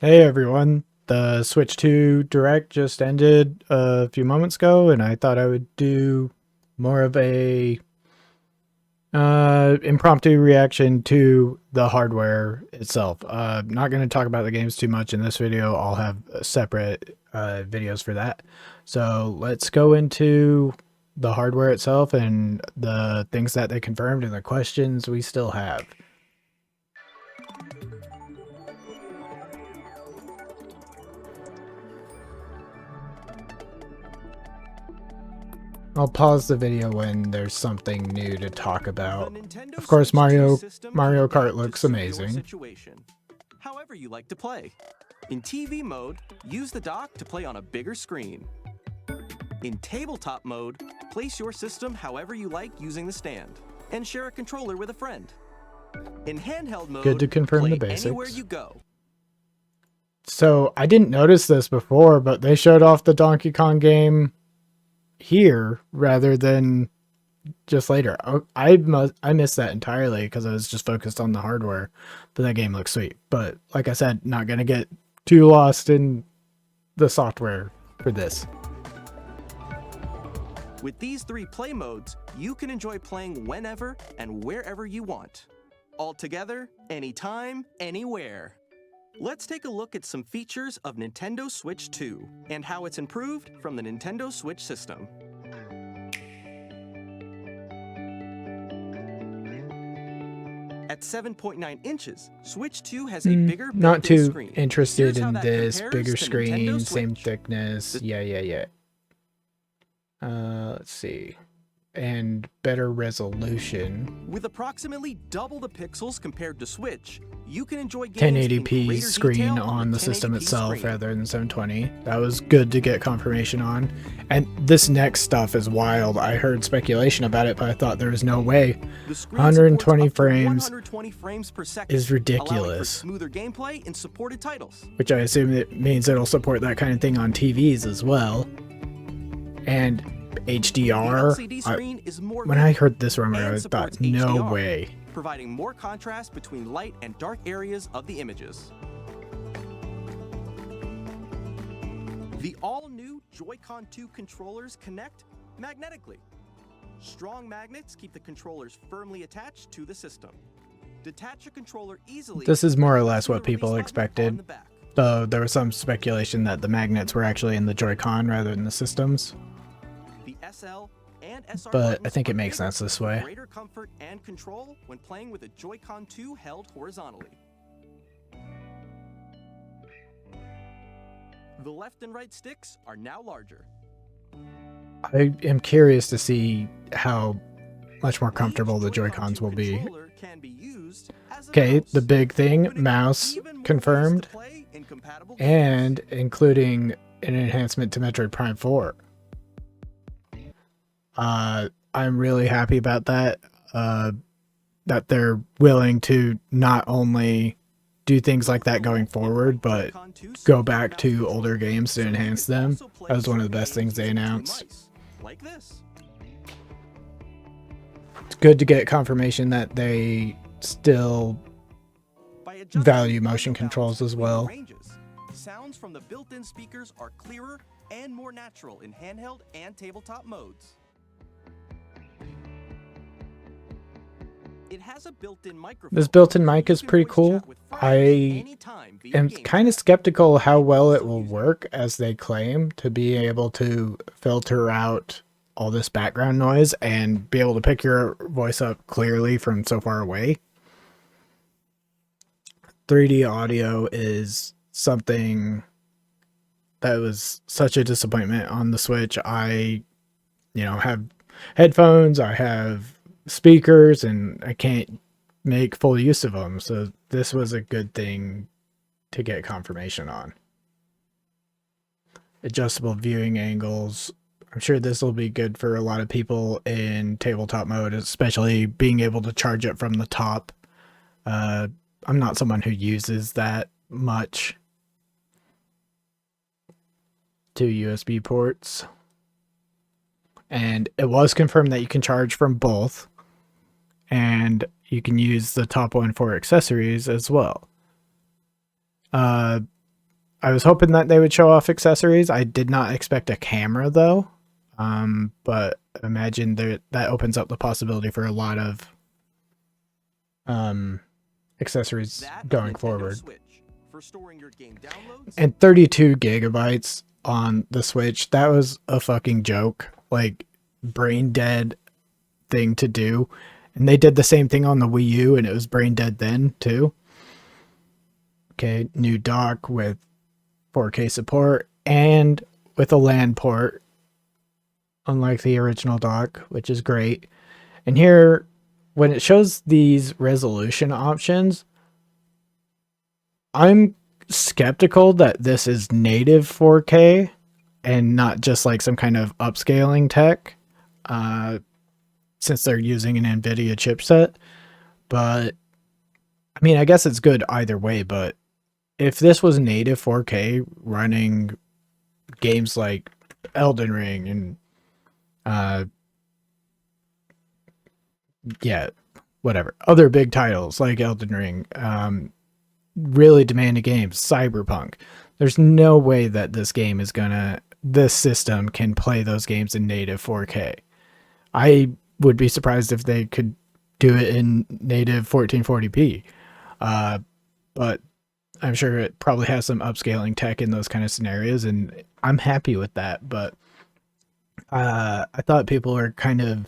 Hey everyone, the Switch 2 Direct just ended a few moments ago, and I thought I would do more of a impromptu reaction to the hardware itself. Not going to talk about the games too much in this video. I'll have separate videos for that. So let's go into the hardware itself and the things that they confirmed and the questions we still have. I'll pause the video when there's something new to talk about. Of course, Mario Kart looks amazing. However you like to play. In TV mode, use the dock to play on a bigger screen. In tabletop mode, place your system however you like using the stand, and share a controller with a friend. In handheld mode, good to confirm play the basics. Anywhere you go. So I didn't notice this before, but they showed off the Donkey Kong game here rather than just later. I missed that entirely because I was just focused on the hardware, but that game looks sweet. But like I said, not gonna get too lost in the software for this. With these three play modes, you can enjoy playing whenever and wherever you want. All together, anytime, anywhere. Let's take a look at some features of Nintendo Switch 2 and how it's improved from the Nintendo Switch system. At 7.9 inches, Switch 2 has a bigger not too screen. interested in this bigger screen, same thickness. Yeah. Let's see. And better resolution. With approximately double the pixels compared to Switch, you can enjoy games 1080p screen on the system itself rather than 720. That was good to get confirmation on. And this next stuff is wild. I heard speculation about it, but I thought there was no way. 120 frames per second is ridiculous. Smoother gameplay in supported titles. Which I assume it means it'll support that kind of thing on TVs as well. And HDR. When I heard this rumor, I thought, no way. Providing more contrast between light and dark areas of the images. The all-new JoyCon 2 controllers connect magnetically. Strong magnets keep the controllers firmly attached to the system. Detach a controller easily. This is more or less what people expected, though there was some speculation that the magnets were actually in the Joy-Con rather than the systems. But I think it makes sense this way. Greater comfort and control when playing with a Joy-Con 2 held horizontally. The left and right sticks are now larger. I am curious to see how much more comfortable the Joy-Cons will be. Okay, the big thing, mouse confirmed, and including an enhancement to Metroid Prime 4. I'm really happy about that, that they're willing to not only do things like that going forward, but go back to older games to enhance them. That was one of the best things they announced. It's good to get confirmation that they still value motion controls as well. Sounds from the built-in speakers are clearer and more natural in handheld and tabletop modes. It has a built-in microphone. This built-in mic is pretty cool. I am kind of skeptical how well it will work, as they claim, to be able to filter out all this background noise and be able to pick your voice up clearly from so far away. 3D audio is something that was such a disappointment on the Switch. I, have headphones, I have speakers, and I can't make full use of them, so this was a good thing to get confirmation on. Adjustable viewing angles. I'm sure this will be good for a lot of people in tabletop mode, especially being able to charge it from the top. I'm not someone who uses that much. 2 USB ports. And it was confirmed that you can charge from both. And you can use the top one for accessories as well. I was hoping that they would show off accessories. I did not expect a camera though. But imagine that opens up the possibility for a lot of accessories going forward. Switch for storing your game downloads. And 32 gigabytes on the Switch, that was a fucking joke. Like, brain dead thing to do. And they did the same thing on the Wii U, and it was brain dead then too. Okay, new dock with 4K support and with a LAN port, unlike the original dock, which is great. And here, when it shows these resolution options, I'm skeptical that this is native 4K and not just like some kind of upscaling tech, since they're using an NVIDIA chipset. But I mean, I guess it's good either way, but if this was native 4K running games like Elden Ring and yeah, whatever, other big titles like Elden Ring, really demanding games, Cyberpunk, there's no way that this system can play those games in native 4K. I would be surprised if they could do it in native 1440p. But I'm sure it probably has some upscaling tech in those kind of scenarios, and I'm happy with that. But I thought people were kind of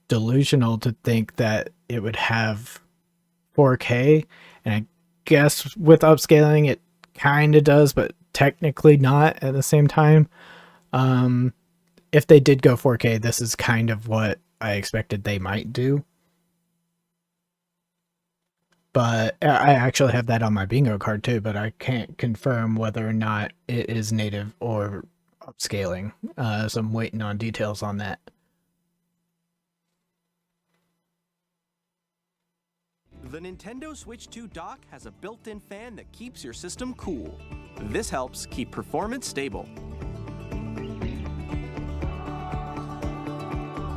delusional to think that it would have 4K, and I guess with upscaling it kind of does, but technically not at the same time. If they did go 4K, this is kind of what I expected they might do. But I actually have that on my bingo card too, but I can't confirm whether or not it is native or upscaling. So I'm waiting on details on that. The Nintendo Switch 2 dock has a built-in fan that keeps your system cool. This helps keep performance stable.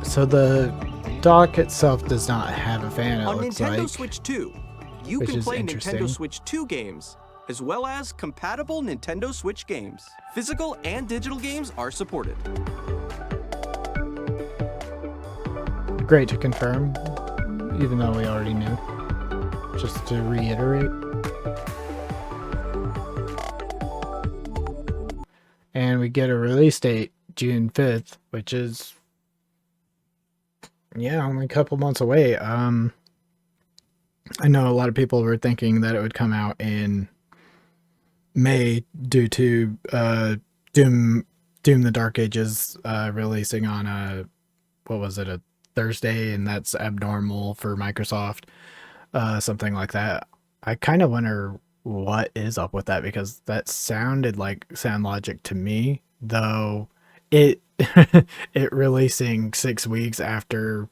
So the dock itself does not have a fan, it On looks Nintendo like. Switch 2, you Which can is play interesting. Nintendo Switch 2 games, as well as compatible Nintendo Switch games. Physical and digital games are supported. Great to confirm, even though we already knew. Just to reiterate. And we get a release date, June 5th, which is, yeah, only a couple months away. I know a lot of people were thinking that it would come out in May due to Doom the Dark Ages releasing on a Thursday, and that's abnormal for Microsoft. Something like that. I kind of wonder what is up with that, because that sounded like Sound Logic to me, though it it releasing 6 weeks after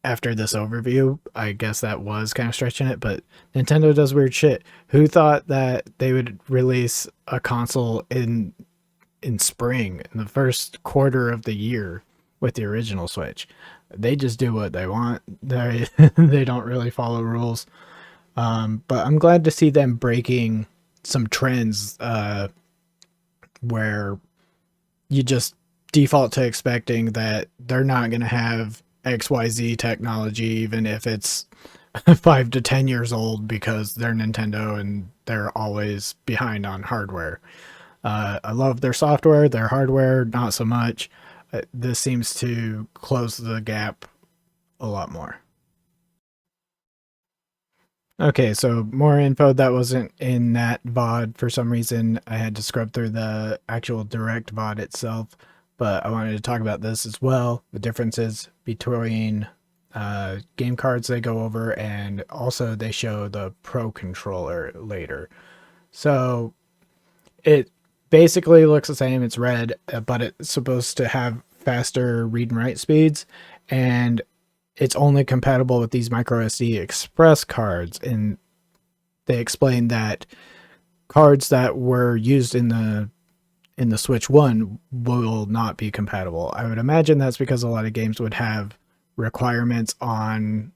this overview. I guess that was kind of stretching it, but Nintendo does weird shit. Who thought that they would release a console in spring, in the first quarter of the year, with the original Switch? They just do what they want. They don't really follow rules. But I'm glad to see them breaking some trends where you just default to expecting that they're not going to have XYZ technology, even if it's 5 to 10 years old, because they're Nintendo and they're always behind on hardware. I love their software, their hardware, not so much. This seems to close the gap a lot more. Okay, so more info that wasn't in that VOD. For some reason, I had to scrub through the actual direct VOD itself, but I wanted to talk about this as well. The differences between game cards they go over, and also they show the Pro Controller later. So it basically looks the same. It's red, but it's supposed to have faster read and write speeds, and it's only compatible with these micro SD express cards. And they explained that cards that were used in the Switch 1 will not be compatible. I would imagine that's because a lot of games would have requirements on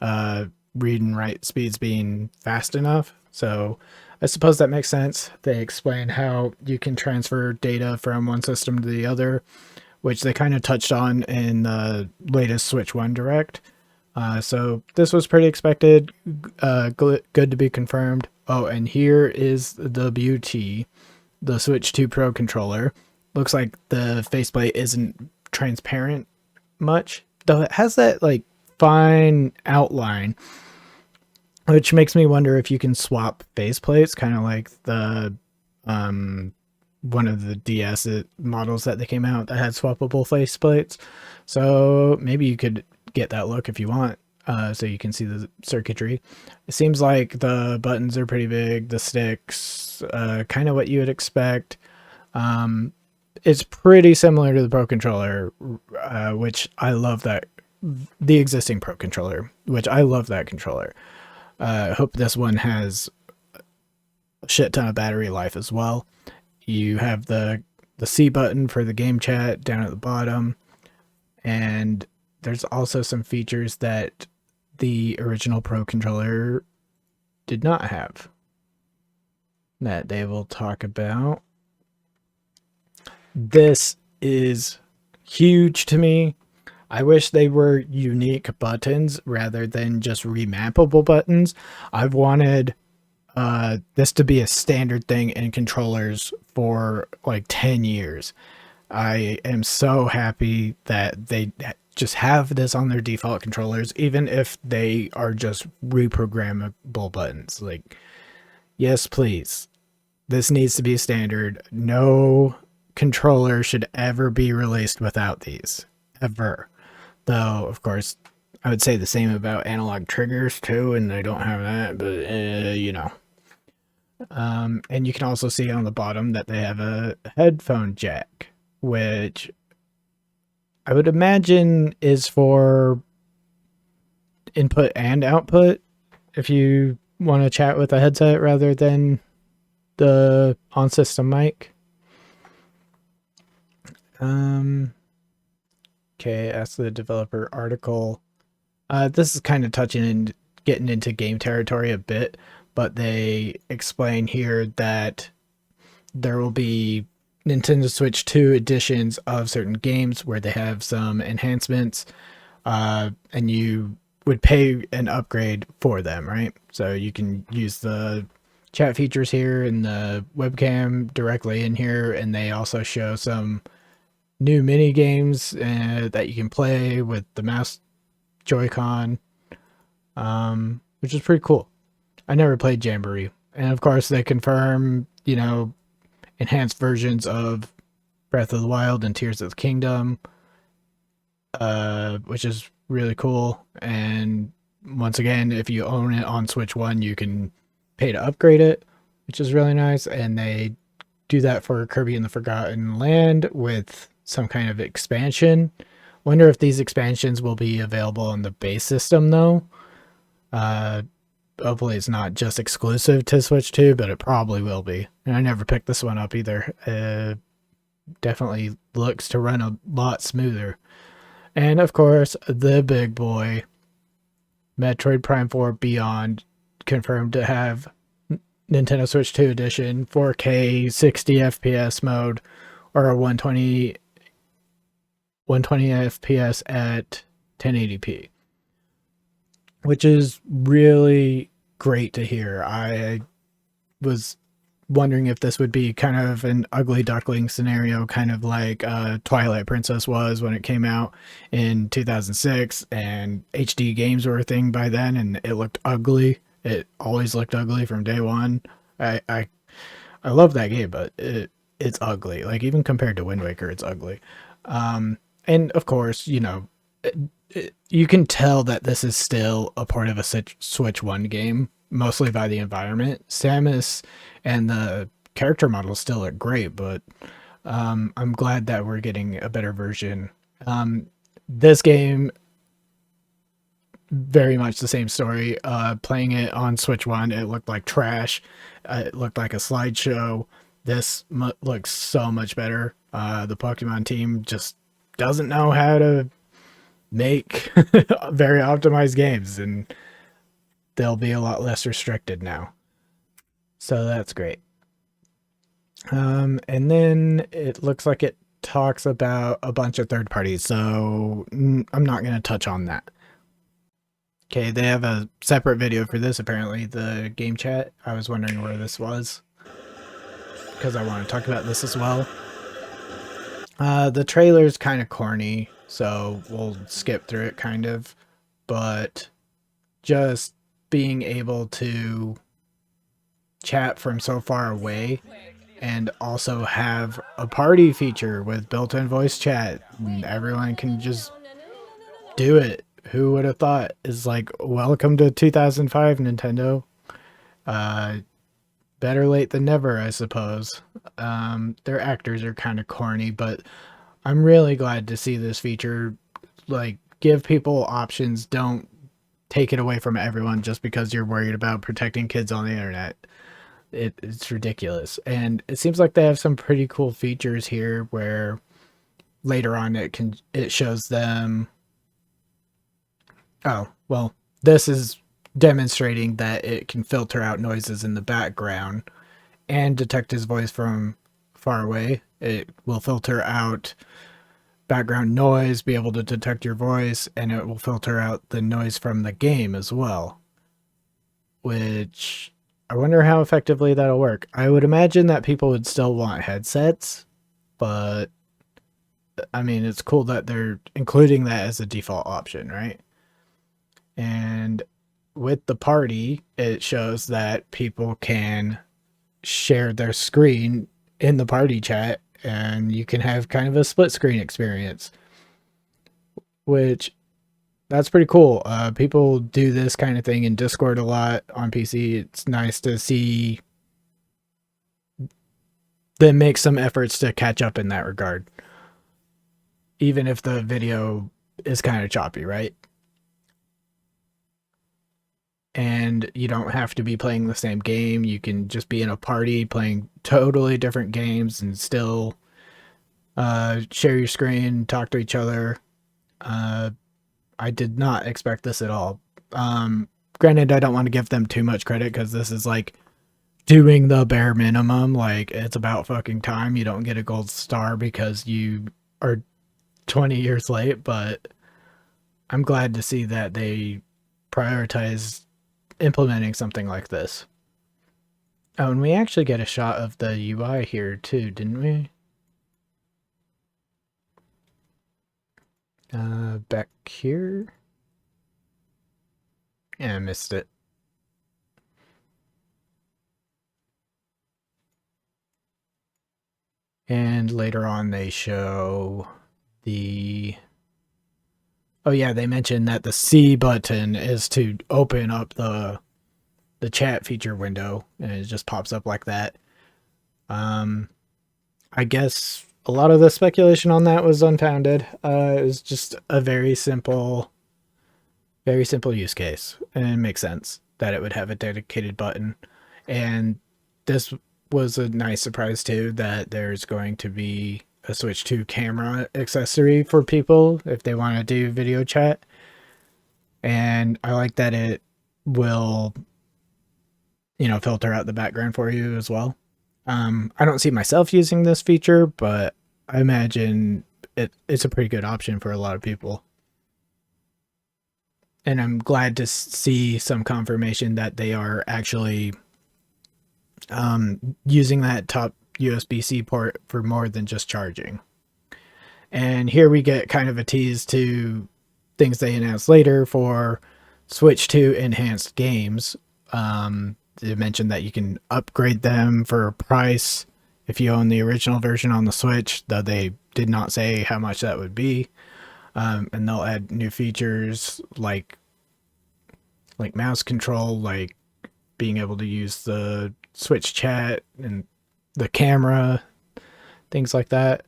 read and write speeds being fast enough So I suppose that makes sense. They explain how you can transfer data from one system to the other, which they kind of touched on in the latest Switch 1 Direct. So this was pretty expected, good to be confirmed. Oh, and here is the beauty. The Switch 2 Pro controller. Looks like the faceplate isn't transparent much, though it has that like fine outline, which makes me wonder if you can swap faceplates, kind of like the one of the DS models that they came out that had swappable faceplates. So maybe you could get that look if you want, so you can see the circuitry. It seems like the buttons are pretty big, the sticks, kind of what you would expect. It's pretty similar to the Pro Controller, which I love that, the existing Pro Controller, which I love that controller. I hope this one has a shit ton of battery life as well. You have the C button for the game chat down at the bottom, and there's also some features that the original Pro Controller did not have that they will talk about. This is huge to me. I wish they were unique buttons rather than just remappable buttons. I've wanted this to be a standard thing in controllers for like 10 years. I am so happy that they just have this on their default controllers, even if they are just reprogrammable buttons. Like, yes, please. This needs to be standard. No controller should ever be released without these. Ever. Though, of course, I would say the same about analog triggers too, and they don't have that, but you know. And you can also see on the bottom that they have a headphone jack, which I would imagine is for input and output if you want to chat with a headset rather than the on-system mic. Okay, ask the developer article. This is kind of touching and getting into game territory a bit, but they explain here that there will be Nintendo Switch 2 editions of certain games where they have some enhancements, and you would pay an upgrade for them, right? So you can use the chat features here and the webcam directly in here, and they also show some new mini games that you can play with the mouse JoyCon, which is pretty cool. I never played Jamboree, and of course they confirm, you know, enhanced versions of Breath of the Wild and Tears of the Kingdom, which is really cool. And once again, if you own it on Switch 1, you can pay to upgrade it, which is really nice. And they do that for Kirby and the Forgotten Land with some kind of expansion. Wonder if these expansions will be available on the base system though. Hopefully it's not just exclusive to Switch 2, but it probably will be. And I never picked this one up either. Definitely looks to run a lot smoother. And of course, the big boy, Metroid Prime 4 Beyond, confirmed to have Nintendo Switch 2 edition, 4K 60 FPS mode, or a 120 FPS at 1080p, which is really great to hear. I was wondering if this would be kind of an ugly duckling scenario, kind of like Twilight Princess was when it came out in 2006, and HD games were a thing by then, and it looked ugly. It always looked ugly from day one. I love that game, but it's ugly. Like, even compared to Wind Waker, it's ugly. And of course, you know, you can tell that this is still a part of a Switch 1 game, mostly by the environment. Samus and the character models still look great, but I'm glad that we're getting a better version. This game, very much the same story. Playing it on Switch 1, it looked like trash. It looked like a slideshow. This looks so much better. The Pokemon team just doesn't know how to make very optimized games, and they'll be a lot less restricted now. So that's great. And then it looks like it talks about a bunch of third parties, so I'm not going to touch on that. Okay, they have a separate video for this, apparently, the GameChat. I was wondering where this was, because I want to talk about this as well. The trailer's kind of corny, so we'll skip through it, kind of. But just being able to chat from so far away and also have a party feature with built-in voice chat and everyone can just do it. Who would have thought? Is like, welcome to 2005, Nintendo. Better late than never, I suppose. Their actors are kind of corny, but I'm really glad to see this feature. Like, give people options. Don't take it away from everyone just because you're worried about protecting kids on the internet. It's ridiculous. And it seems like they have some pretty cool features here where later on it shows them. Oh, well, this is demonstrating that it can filter out noises in the background and detect his voice from far away. It will filter out background noise, be able to detect your voice, and it will filter out the noise from the game as well. Which I wonder how effectively that'll work. I would imagine that people would still want headsets, but I mean, it's cool that they're including that as a default option, right? And with the party, it shows that people can share their screen in the party chat and you can have kind of a split screen experience, which that's pretty cool. People do this kind of thing in Discord a lot on PC. It's nice to see them make some efforts to catch up in that regard, even if the video is kind of choppy, right? And you don't have to be playing the same game. You can just be in a party playing totally different games and still share your screen, talk to each other. I did not expect this at all. Granted, I don't want to give them too much credit because this is like doing the bare minimum. Like, it's about fucking time. You don't get a gold star because you are 20 years late, but I'm glad to see that they prioritize implementing something like this. Oh, and we actually get a shot of the UI here too, didn't we? Back here? Yeah, I missed it. And later on they show the... Oh yeah, they mentioned that the C button is to open up the chat feature window, and it just pops up like that. I guess a lot of the speculation on that was unfounded. It was just a very simple use case, and it makes sense that it would have a dedicated button. And this was a nice surprise too, that there's going to be a Switch 2 camera accessory for people if they want to do video chat. And I like that it will, filter out the background for you as well. I don't see myself using this feature, but I imagine it's a pretty good option for a lot of people. And I'm glad to see some confirmation that they are actually using that top USB-C port for more than just charging. And here we get kind of a tease to things they announced later for Switch 2 enhanced games. They mentioned that you can upgrade them for a price if you own the original version on the Switch, though they did not say how much that would be. And they'll add new features like mouse control, like being able to use the Switch chat and the camera, things like that,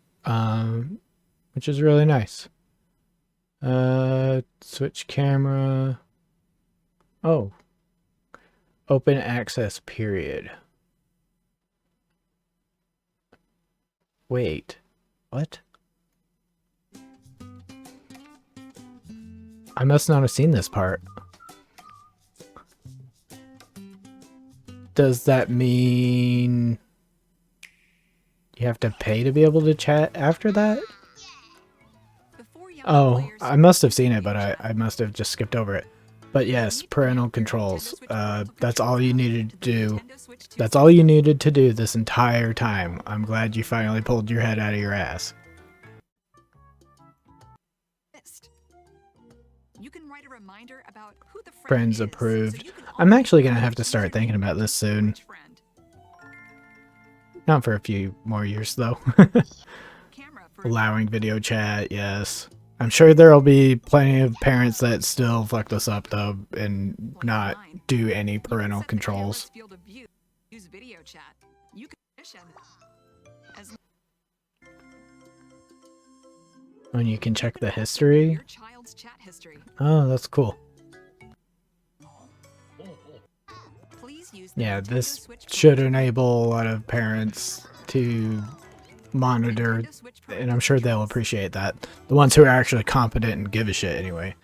which is really nice. Switch camera. Oh, open access period. Wait, what? I must not have seen this part. does that mean you have to pay to be able to chat after that? Oh, I must have seen it, but I must have just skipped over it. But yes, parental controls. That's all you needed to do. That's all you needed to do this entire time. I'm glad you finally pulled your head out of your ass. Friends approved. I'm actually gonna have to start thinking about this soon. Not for a few more years, though. Allowing video chat, yes. I'm sure there'll be plenty of parents that still fuck this up, though, and not do any parental controls. And you can check the history? Oh, that's cool. Yeah, this should enable a lot of parents to monitor, and I'm sure they'll appreciate that. The ones who are actually competent and give a shit anyway.